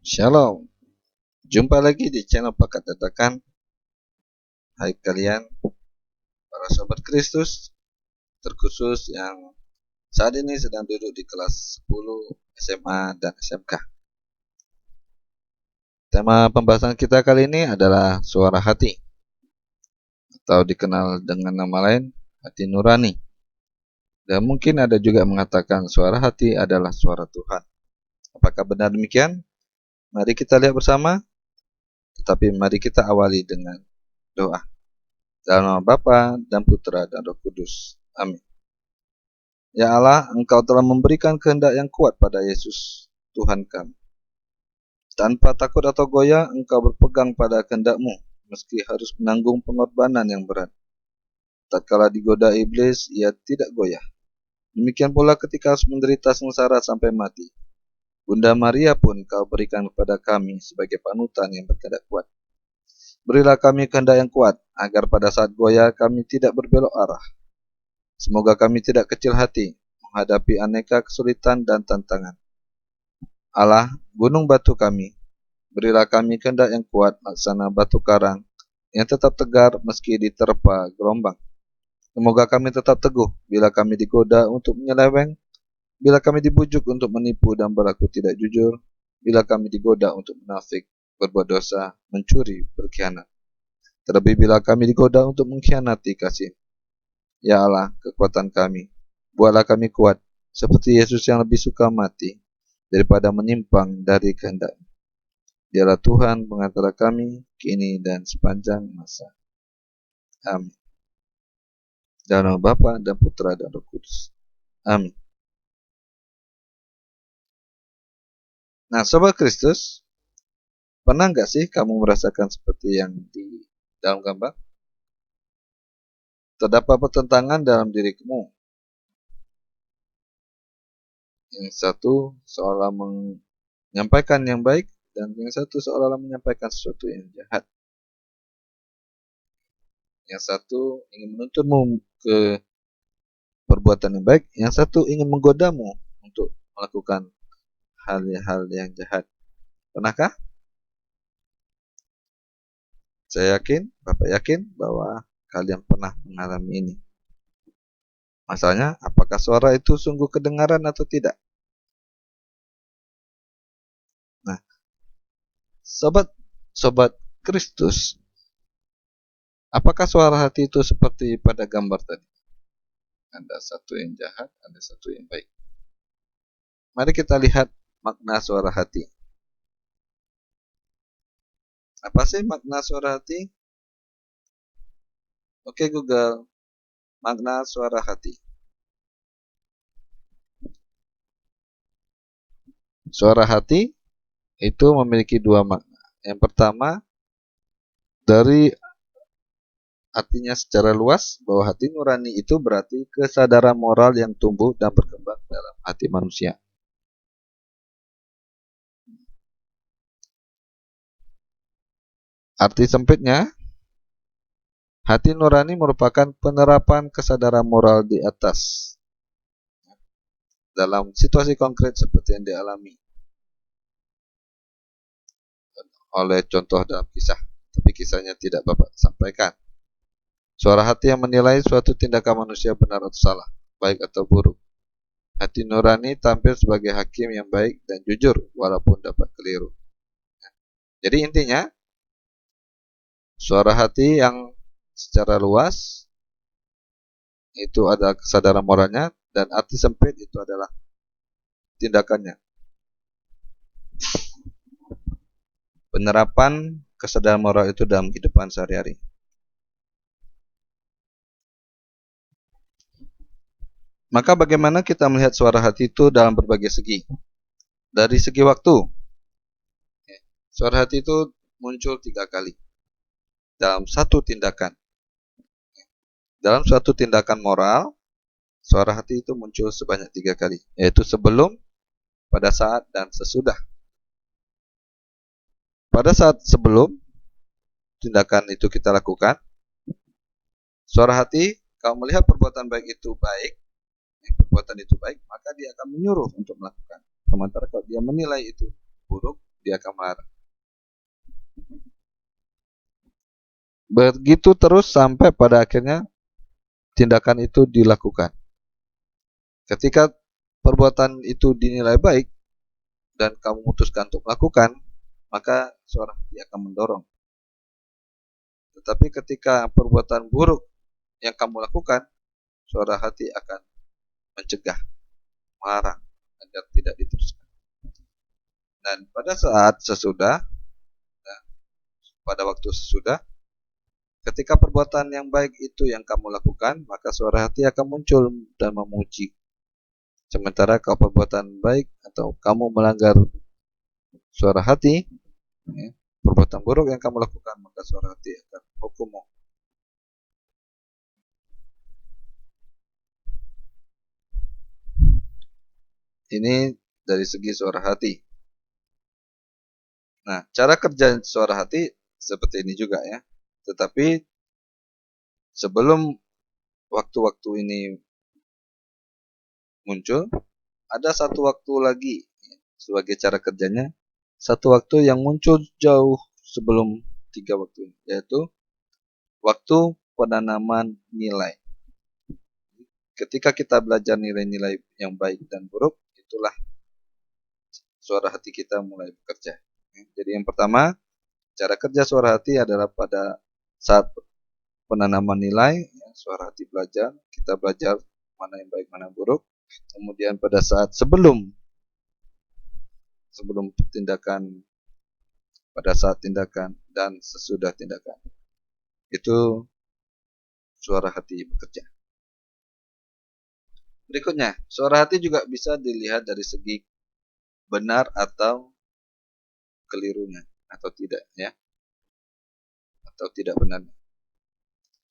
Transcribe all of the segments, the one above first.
Shalom, jumpa lagi di channel Pakat Dadakan. Hai kalian, para sobat Kristus, terkhusus yang saat ini sedang duduk di kelas 10 SMA dan SMK. Tema pembahasan kita kali ini adalah suara hati, atau dikenal dengan nama lain, hati nurani. Dan mungkin ada juga mengatakan suara hati adalah suara Tuhan. Apakah benar demikian? Mari kita lihat bersama. Tetapi mari kita awali dengan doa. Dalam nama Bapa dan Putra dan Roh Kudus. Amin. Ya Allah, Engkau telah memberikan kehendak yang kuat pada Yesus, Tuhan kami. Tanpa takut atau goyah, Engkau berpegang pada kehendak-Mu, meski harus menanggung pengorbanan yang berat. Tatkala digoda iblis, ia tidak goyah. Demikian pula ketika harus menderita sengsara sampai mati. Bunda Maria pun Kau berikan kepada kami sebagai panutan yang berkehendak kuat. Berilah kami kehendak yang kuat, agar pada saat goyah kami tidak berbelok arah. Semoga kami tidak kecil hati menghadapi aneka kesulitan dan tantangan. Allah, gunung batu kami, berilah kami kehendak yang kuat laksana batu karang yang tetap tegar meski diterpa gelombang. Semoga kami tetap teguh bila kami digoda untuk menyeleweng, bila kami dibujuk untuk menipu dan berlaku tidak jujur, bila kami digoda untuk munafik, berbuat dosa, mencuri, berkhianat. Terlebih bila kami digoda untuk mengkhianati kasih. Ya Allah, kekuatan kami, buatlah kami kuat, seperti Yesus yang lebih suka mati daripada menyimpang dari kehendak. Dialah Tuhan pengantara kami, kini dan sepanjang masa. Amin. Dalam nama Bapa dan Putra dan Roh Kudus. Amin. Nah, Sobat Kristus, pernah nggak sih kamu merasakan seperti yang di dalam gambar? Terdapat pertentangan dalam dirimu. Yang satu seolah menyampaikan yang baik, dan yang satu seolah-olah menyampaikan sesuatu yang jahat. Yang satu ingin menuntunmu ke perbuatan yang baik, yang satu ingin menggodamu untuk melakukan hal-hal yang jahat. Pernahkah? Saya yakin, Bapak yakin bahwa kalian pernah mengalami ini. Masalahnya, apakah suara itu sungguh kedengaran atau tidak? Nah, sobat Kristus, apakah suara hati itu seperti pada gambar tadi? Ada satu yang jahat, ada satu yang baik. Mari kita lihat makna suara hati. Apa sih makna suara hati? Oke Google, makna suara hati. Suara hati itu memiliki dua makna. Yang pertama, dari artinya secara luas, bahwa hati nurani itu berarti kesadaran moral yang tumbuh dan berkembang dalam hati manusia. Arti sempitnya, hati nurani merupakan penerapan kesadaran moral di atas dalam situasi konkret seperti yang dialami oleh contoh dalam kisah, tapi kisahnya tidak Bapak sampaikan. Suara hati yang menilai suatu tindakan manusia benar atau salah, baik atau buruk. Hati nurani tampil sebagai hakim yang baik dan jujur walaupun dapat keliru. Jadi intinya, suara hati yang secara luas itu adalah kesadaran moralnya, dan arti sempit itu adalah tindakannya. Penerapan kesadaran moral itu dalam kehidupan sehari-hari. Maka bagaimana kita melihat suara hati itu dalam berbagai segi? Dari segi waktu, suara hati itu muncul 3 kali dalam satu tindakan. Dalam suatu tindakan moral, suara hati itu muncul sebanyak 3 kali, yaitu sebelum, pada saat, dan sesudah. Pada saat sebelum tindakan itu kita lakukan, suara hati, kalau melihat perbuatan baik itu baik, maka dia akan menyuruh untuk melakukan. Sementara kalau dia menilai itu buruk, dia akan melarang. Begitu terus sampai pada akhirnya tindakan itu dilakukan. Ketika perbuatan itu dinilai baik dan kamu memutuskan untuk melakukan, maka suara hati akan mendorong. Tetapi ketika perbuatan buruk yang kamu lakukan, suara hati akan mencegah, melarang agar tidak diteruskan. Dan pada saat sesudah, pada waktu sesudah, ketika perbuatan yang baik itu yang kamu lakukan, maka suara hati akan muncul dan memuji. Sementara kalau perbuatan baik atau kamu melanggar suara hati, perbuatan buruk yang kamu lakukan, maka suara hati akan hukummu. Ini dari segi suara hati. Nah, cara kerja suara hati seperti ini juga ya. Tetapi sebelum waktu-waktu ini muncul, ada satu waktu lagi sebagai cara kerjanya. Satu waktu yang muncul jauh sebelum 3 waktu ini, yaitu waktu penanaman nilai. Ketika kita belajar nilai-nilai yang baik dan buruk, itulah suara hati kita mulai bekerja. Jadi yang pertama, cara kerja suara hati adalah pada saat penanaman nilai, suara hati belajar, kita belajar mana yang baik, mana yang buruk. Kemudian pada saat sebelum tindakan, pada saat tindakan dan sesudah tindakan, itu suara hati bekerja. Berikutnya, suara hati juga bisa dilihat dari segi benar atau kelirunya, atau tidak ya, atau tidak benar.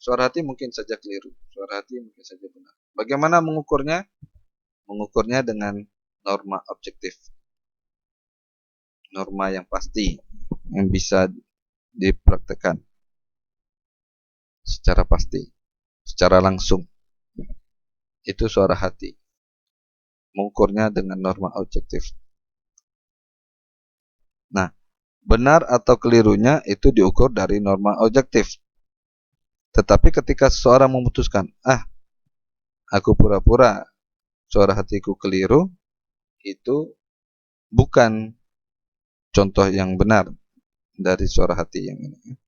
Suara hati mungkin saja keliru, suara hati mungkin saja benar. Bagaimana mengukurnya? Mengukurnya dengan norma objektif, norma yang pasti, yang bisa dipraktekkan secara pasti, secara langsung. Itu suara hati. Mengukurnya dengan norma objektif. Nah, benar atau kelirunya itu diukur dari norma objektif. Tetapi ketika seseorang memutuskan, aku pura-pura suara hatiku keliru, itu bukan contoh yang benar dari suara hati yang ini.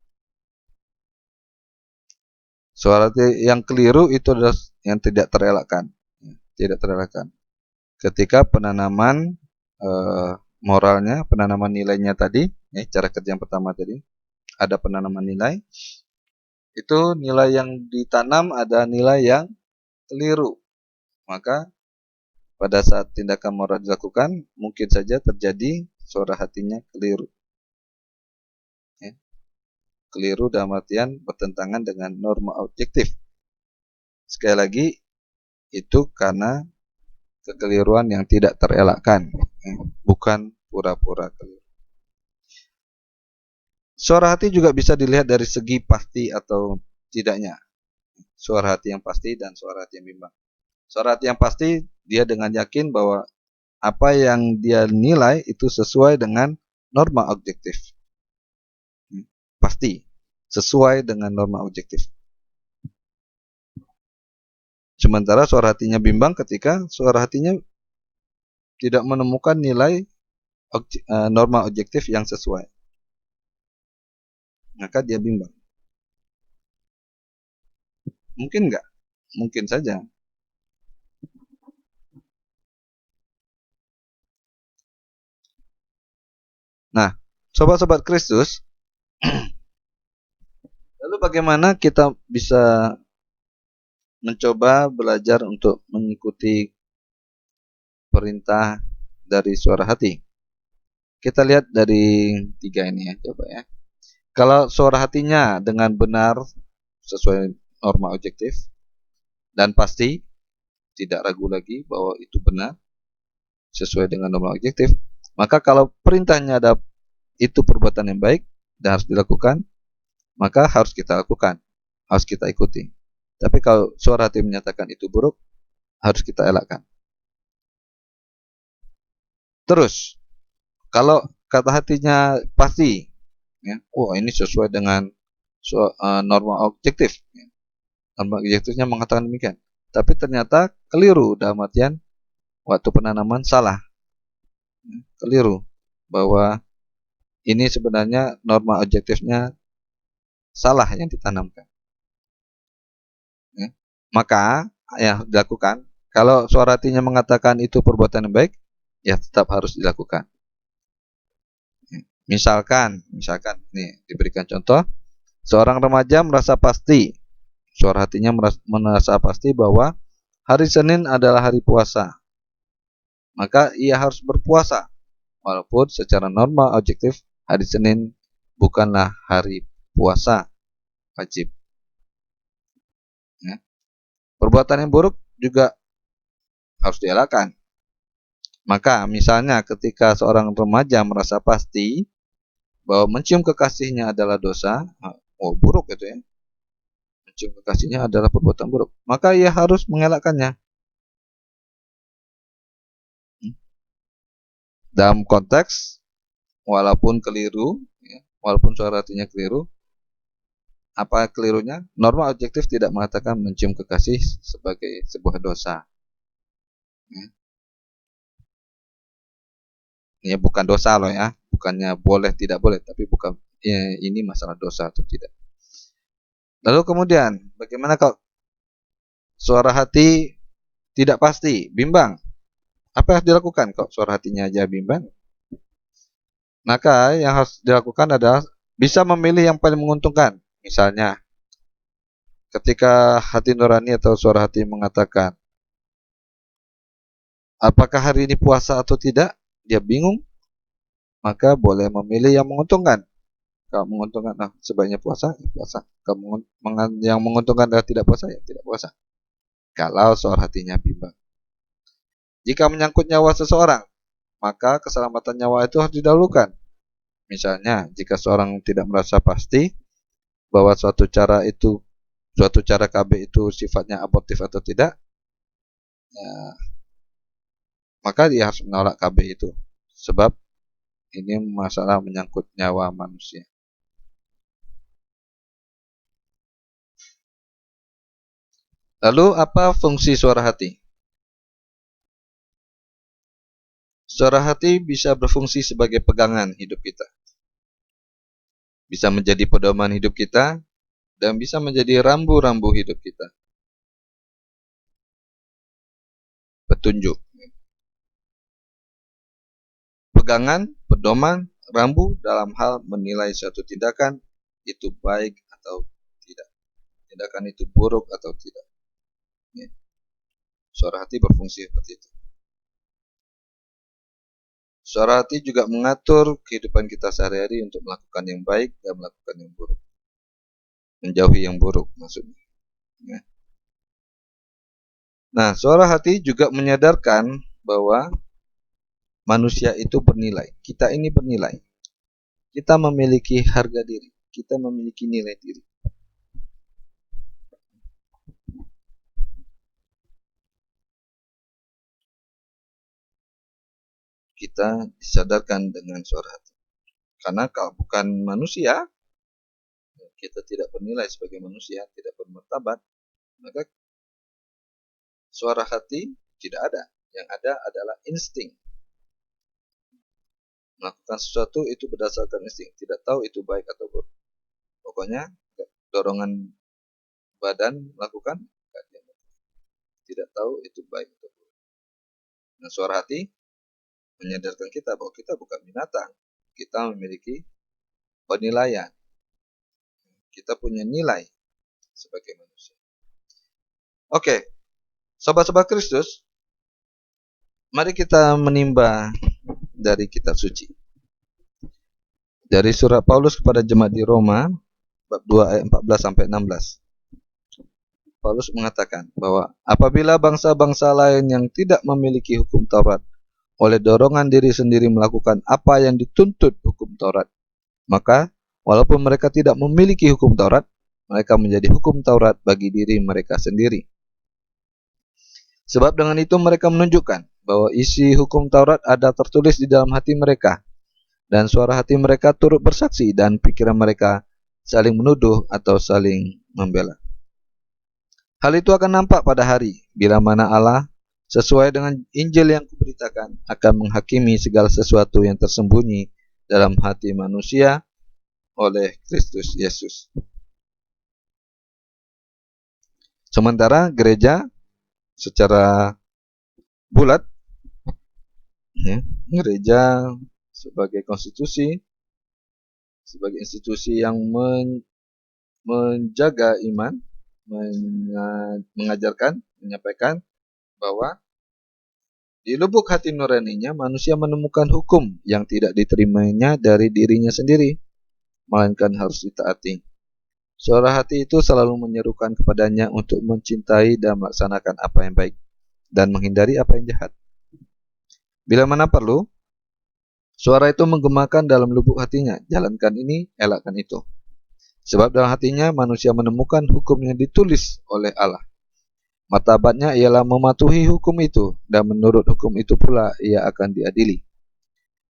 Suara hati yang keliru itu adalah yang tidak terelakkan. Tidak terelakkan. Ketika penanaman moralnya, penanaman nilainya tadi, cara kerja yang pertama tadi, ada penanaman nilai. Itu nilai yang ditanam ada nilai yang keliru. Maka pada saat tindakan moral dilakukan, mungkin saja terjadi suara hatinya keliru. Keliru dalam artian bertentangan dengan norma objektif. Sekali lagi, itu karena kekeliruan yang tidak terelakkan, bukan pura-pura keliru. Suara hati juga bisa dilihat dari segi pasti atau tidaknya. Suara hati yang pasti dan suara hati yang bimbang. Suara hati yang pasti, dia dengan yakin bahwa apa yang dia nilai itu sesuai dengan norma objektif. Pasti sesuai dengan norma objektif. Sementara suara hatinya bimbang ketika suara hatinya tidak menemukan nilai norma objektif yang sesuai. Maka dia bimbang. Mungkin enggak? Mungkin saja. Nah, sobat-sobat Kristus, lalu bagaimana kita bisa mencoba belajar untuk mengikuti perintah dari suara hati? Kita lihat dari 3 ini ya, coba ya. Kalau suara hatinya dengan benar sesuai norma objektif dan pasti, tidak ragu lagi bahwa itu benar sesuai dengan norma objektif, maka kalau perintahnya ada itu perbuatan yang baik dan harus dilakukan, maka harus kita lakukan, harus kita ikuti. Tapi kalau suara hati menyatakan itu buruk, harus kita elakkan. Terus, kalau kata hatinya pasti, ya, oh ini sesuai dengan norma objektif, ya. Norma objektifnya mengatakan demikian, tapi ternyata keliru dalam artian waktu penanaman salah, ya, keliru bahwa ini sebenarnya norma objektifnya salah yang ditanamkan, ya. Maka yang dilakukan kalau suara hatinya mengatakan itu perbuatan yang baik, ya tetap harus dilakukan. Misalkan nih diberikan contoh, seorang remaja merasa pasti, suara hatinya merasa pasti bahwa hari Senin adalah hari puasa, maka ia harus berpuasa, walaupun secara norma objektif hari Senin bukanlah hari puasa wajib. Ya. Perbuatan yang buruk juga harus dielakkan. Maka misalnya ketika seorang remaja merasa pasti bahwa mencium kekasihnya adalah dosa, oh buruk itu ya, mencium kekasihnya adalah perbuatan buruk, maka ia harus mengelakkannya. Dalam konteks walaupun keliru, ya, walaupun suara hatinya keliru, apa kelirunya? Norma objektif tidak mengatakan mencium kekasih sebagai sebuah dosa. Ya. Ini bukan dosa loh ya, bukannya boleh tidak boleh, tapi bukan ya, ini masalah dosa atau tidak. Lalu kemudian, bagaimana kalau suara hati tidak pasti, bimbang? Apa yang harus dilakukan kok suara hatinya aja bimbang? Maka yang harus dilakukan adalah bisa memilih yang paling menguntungkan. Misalnya, ketika hati nurani atau suara hati mengatakan, apakah hari ini puasa atau tidak, dia bingung, maka boleh memilih yang menguntungkan. Kalau menguntungkan, nah sebaiknya puasa, ya puasa. Kalau yang menguntungkan adalah tidak puasa, ya tidak puasa. Kalau suara hatinya bimbang. Jika menyangkut nyawa seseorang, maka keselamatan nyawa itu harus didahulukan. Misalnya, jika seorang tidak merasa pasti bahwa suatu cara KB itu sifatnya abortif atau tidak, ya, maka dia harus menolak KB itu. Sebab ini masalah menyangkut nyawa manusia. Lalu apa fungsi suara hati? Suara hati bisa berfungsi sebagai pegangan hidup kita. Bisa menjadi pedoman hidup kita dan bisa menjadi rambu-rambu hidup kita. Petunjuk. Pegangan, pedoman, rambu dalam hal menilai suatu tindakan itu baik atau tidak. Tindakan itu buruk atau tidak. Suara hati berfungsi seperti itu. Suara hati juga mengatur kehidupan kita sehari-hari untuk melakukan yang baik dan melakukan yang buruk. Menjauhi yang buruk maksudnya. Ya. Nah, suara hati juga menyadarkan bahwa manusia itu bernilai. Kita ini bernilai. Kita memiliki harga diri. Kita memiliki nilai diri. Kita disadarkan dengan suara hati. Karena kalau bukan manusia, kita tidak bernilai sebagai manusia, tidak bermartabat, maka suara hati tidak ada. Yang ada adalah insting. Melakukan sesuatu itu berdasarkan insting, tidak tahu itu baik atau buruk. Pokoknya dorongan badan melakukan, tidak tahu itu baik atau buruk. Nah, suara hati menyadarkan kita bahwa kita bukan binatang. Kita memiliki penilaian. Kita punya nilai sebagai manusia. Oke, sobat-sobat Kristus, mari kita menimba dari kitab suci. Dari surat Paulus kepada jemaat di Roma, bab 2 ayat 14 sampai 16. Paulus mengatakan bahwa apabila bangsa-bangsa lain yang tidak memiliki hukum Taurat oleh dorongan diri sendiri melakukan apa yang dituntut hukum Taurat, maka walaupun mereka tidak memiliki hukum Taurat, mereka menjadi hukum Taurat bagi diri mereka sendiri. Sebab dengan itu mereka menunjukkan bahwa isi hukum Taurat ada tertulis di dalam hati mereka, dan suara hati mereka turut bersaksi dan pikiran mereka saling menuduh atau saling membela. Hal itu akan nampak pada hari bila mana Allah sesuai dengan Injil yang kuberitakan akan menghakimi segala sesuatu yang tersembunyi dalam hati manusia oleh Kristus Yesus. Sementara gereja secara bulat, gereja sebagai konstitusi, sebagai institusi yang menjaga iman, mengajarkan, menyampaikan bahwa di lubuk hati nuraninya manusia menemukan hukum yang tidak diterimanya dari dirinya sendiri, melainkan harus ditaati. Suara hati itu selalu menyerukan kepadanya untuk mencintai dan melaksanakan apa yang baik dan menghindari apa yang jahat. Bila mana perlu, suara itu menggemakan dalam lubuk hatinya, jalankan ini, elakkan itu. Sebab dalam hatinya manusia menemukan hukum yang ditulis oleh Allah. Martabatnya ialah mematuhi hukum itu, dan menurut hukum itu pula ia akan diadili.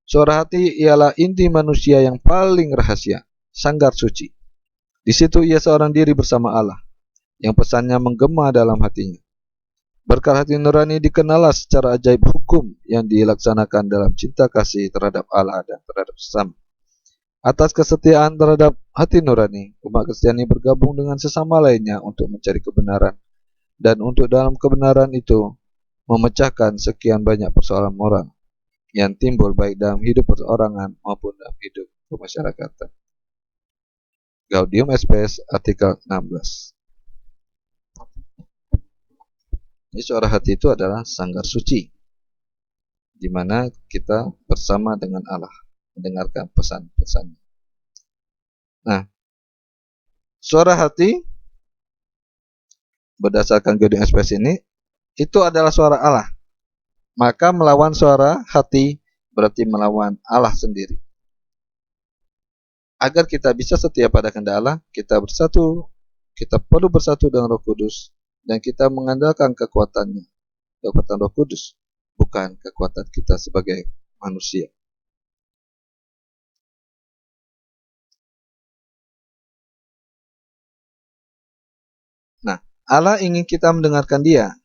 Suara hati ialah inti manusia yang paling rahasia, sanggar suci. Di situ ia seorang diri bersama Allah, yang pesannya menggema dalam hatinya. Berkat hati nurani dikenallah secara ajaib hukum yang dilaksanakan dalam cinta kasih terhadap Allah dan terhadap sesama. Atas kesetiaan terhadap hati nurani, umat Kristiani bergabung dengan sesama lainnya untuk mencari kebenaran, dan untuk dalam kebenaran itu memecahkan sekian banyak persoalan moral yang timbul baik dalam hidup perorangan maupun dalam hidup kemasyarakatan. Gaudium et Spes artikel 16. Ini suara hati itu adalah sanggar suci, di mana kita bersama dengan Allah mendengarkan pesan-pesan. Nah, suara hati berdasarkan Gaudium et Spes ini itu adalah suara Allah. Maka melawan suara hati berarti melawan Allah sendiri. Agar kita bisa setia pada kehendak Allah, kita perlu bersatu dengan Roh Kudus, dan kita mengandalkan kekuatan Roh Kudus, bukan kekuatan kita sebagai manusia. Nah, Allah ingin kita mendengarkan Dia,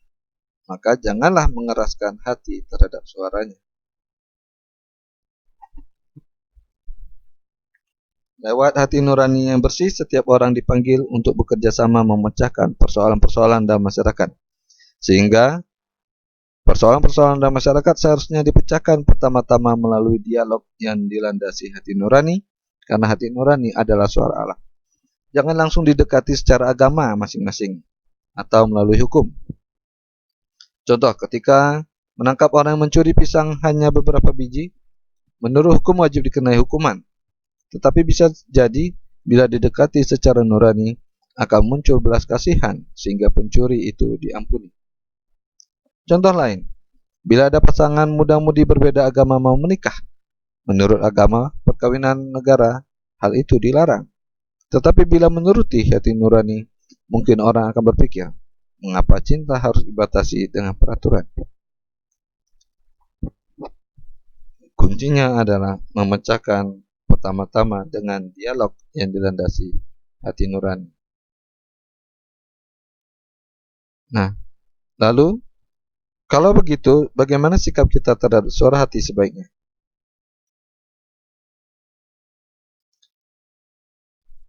maka janganlah mengeraskan hati terhadap suaranya. Lewat hati nurani yang bersih, setiap orang dipanggil untuk bekerja sama memecahkan persoalan-persoalan dalam masyarakat. Sehingga persoalan-persoalan dalam masyarakat seharusnya dipecahkan pertama-tama melalui dialog yang dilandasi hati nurani, karena hati nurani adalah suara Allah. Jangan langsung didekati secara agama masing-masing atau melalui hukum. Contoh, ketika menangkap orang yang mencuri pisang hanya beberapa biji, menurut hukum wajib dikenai hukuman. Tetapi bisa jadi bila didekati secara nurani akan muncul belas kasihan sehingga pencuri itu diampuni. Contoh lain, bila ada pasangan muda-mudi berbeda agama mau menikah, menurut agama perkawinan negara hal itu dilarang. Tetapi bila menuruti hati nurani, mungkin orang akan berpikir, mengapa cinta harus dibatasi dengan peraturan? Kuncinya adalah memecahkan pertama-tama dengan dialog yang dilandasi hati nurani. Nah, lalu kalau begitu, bagaimana sikap kita terhadap suara hati sebaiknya?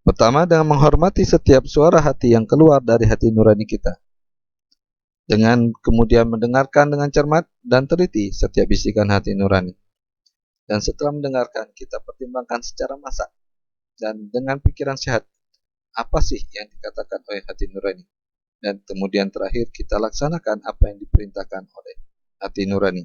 Pertama, dengan menghormati setiap suara hati yang keluar dari hati nurani kita. Dengan kemudian mendengarkan dengan cermat dan teliti setiap bisikan hati nurani. Dan setelah mendengarkan, kita pertimbangkan secara masak dan dengan pikiran sehat, apa sih yang dikatakan oleh hati nurani? Dan kemudian terakhir kita laksanakan apa yang diperintahkan oleh hati nurani.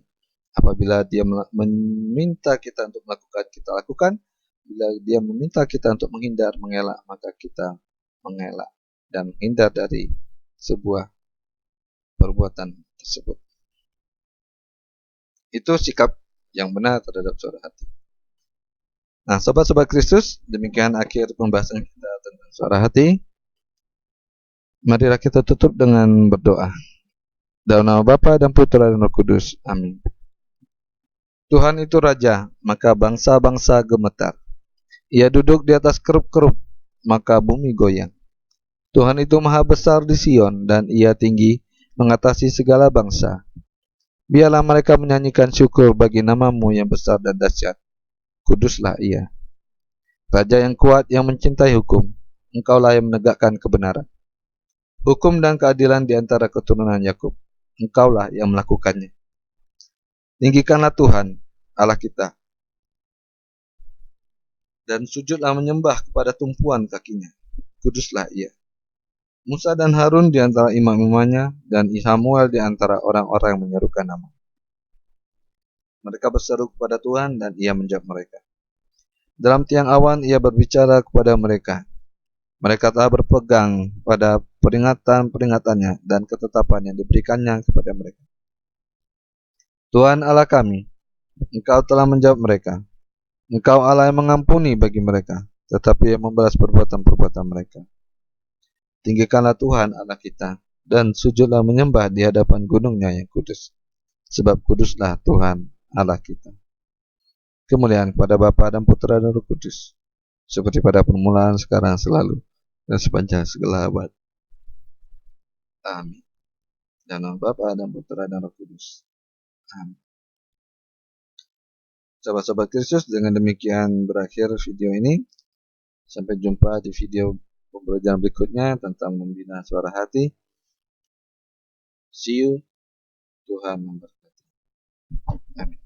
Apabila dia meminta kita untuk melakukan, kita lakukan. Bila dia meminta kita untuk menghindar, mengelak, maka kita mengelak dan menghindar dari sebuah perbuatan tersebut. Itu sikap yang benar terhadap suara hati. Nah, sobat-sobat Kristus, demikian akhir pembahasan kita tentang suara hati. Marilah kita tutup dengan berdoa. Dalam nama Bapa dan Putra dan Roh Kudus. Amin. Tuhan itu Raja, maka bangsa-bangsa gemetar. Ia duduk di atas kerup-kerup, maka bumi goyang. Tuhan itu maha besar di Sion, dan ia tinggi mengatasi segala bangsa. Biarlah mereka menyanyikan syukur bagi namamu yang besar dan dahsyat. Kuduslah ia. Raja yang kuat yang mencintai hukum, engkaulah yang menegakkan kebenaran. Hukum dan keadilan di antara keturunan Yakub, engkaulah yang melakukannya. Tinggikanlah Tuhan, Allah kita, dan sujudlah menyembah kepada tumpuan kakinya. Kuduslah ia. Musa dan Harun di antara imam-imamnya, dan Samuel di antara orang-orang yang menyerukan nama. Mereka berseru kepada Tuhan, dan ia menjawab mereka. Dalam tiang awan ia berbicara kepada mereka. Mereka telah berpegang pada peringatan-peringatannya dan ketetapan yang diberikannya kepada mereka. Tuhan Allah kami, Engkau telah menjawab mereka. Engkau Allah yang mengampuni bagi mereka, tetapi yang membalas perbuatan-perbuatan mereka. Tinggikanlah Tuhan Allah kita, dan sujudlah menyembah di hadapan gunungnya yang kudus. Sebab kuduslah Tuhan Allah kita. Kemuliaan kepada Bapa dan Putra dan Roh Kudus, seperti pada permulaan, sekarang, selalu, dan sepanjang segala abad. Amin. Dan nama Bapa dan Putra dan Roh Kudus. Amin. Sahabat-sahabat Kristus, dengan demikian berakhir video ini. Sampai jumpa di video pembelajaran berikutnya tentang membina suara hati. See you. Tuhan memberkati. Amin.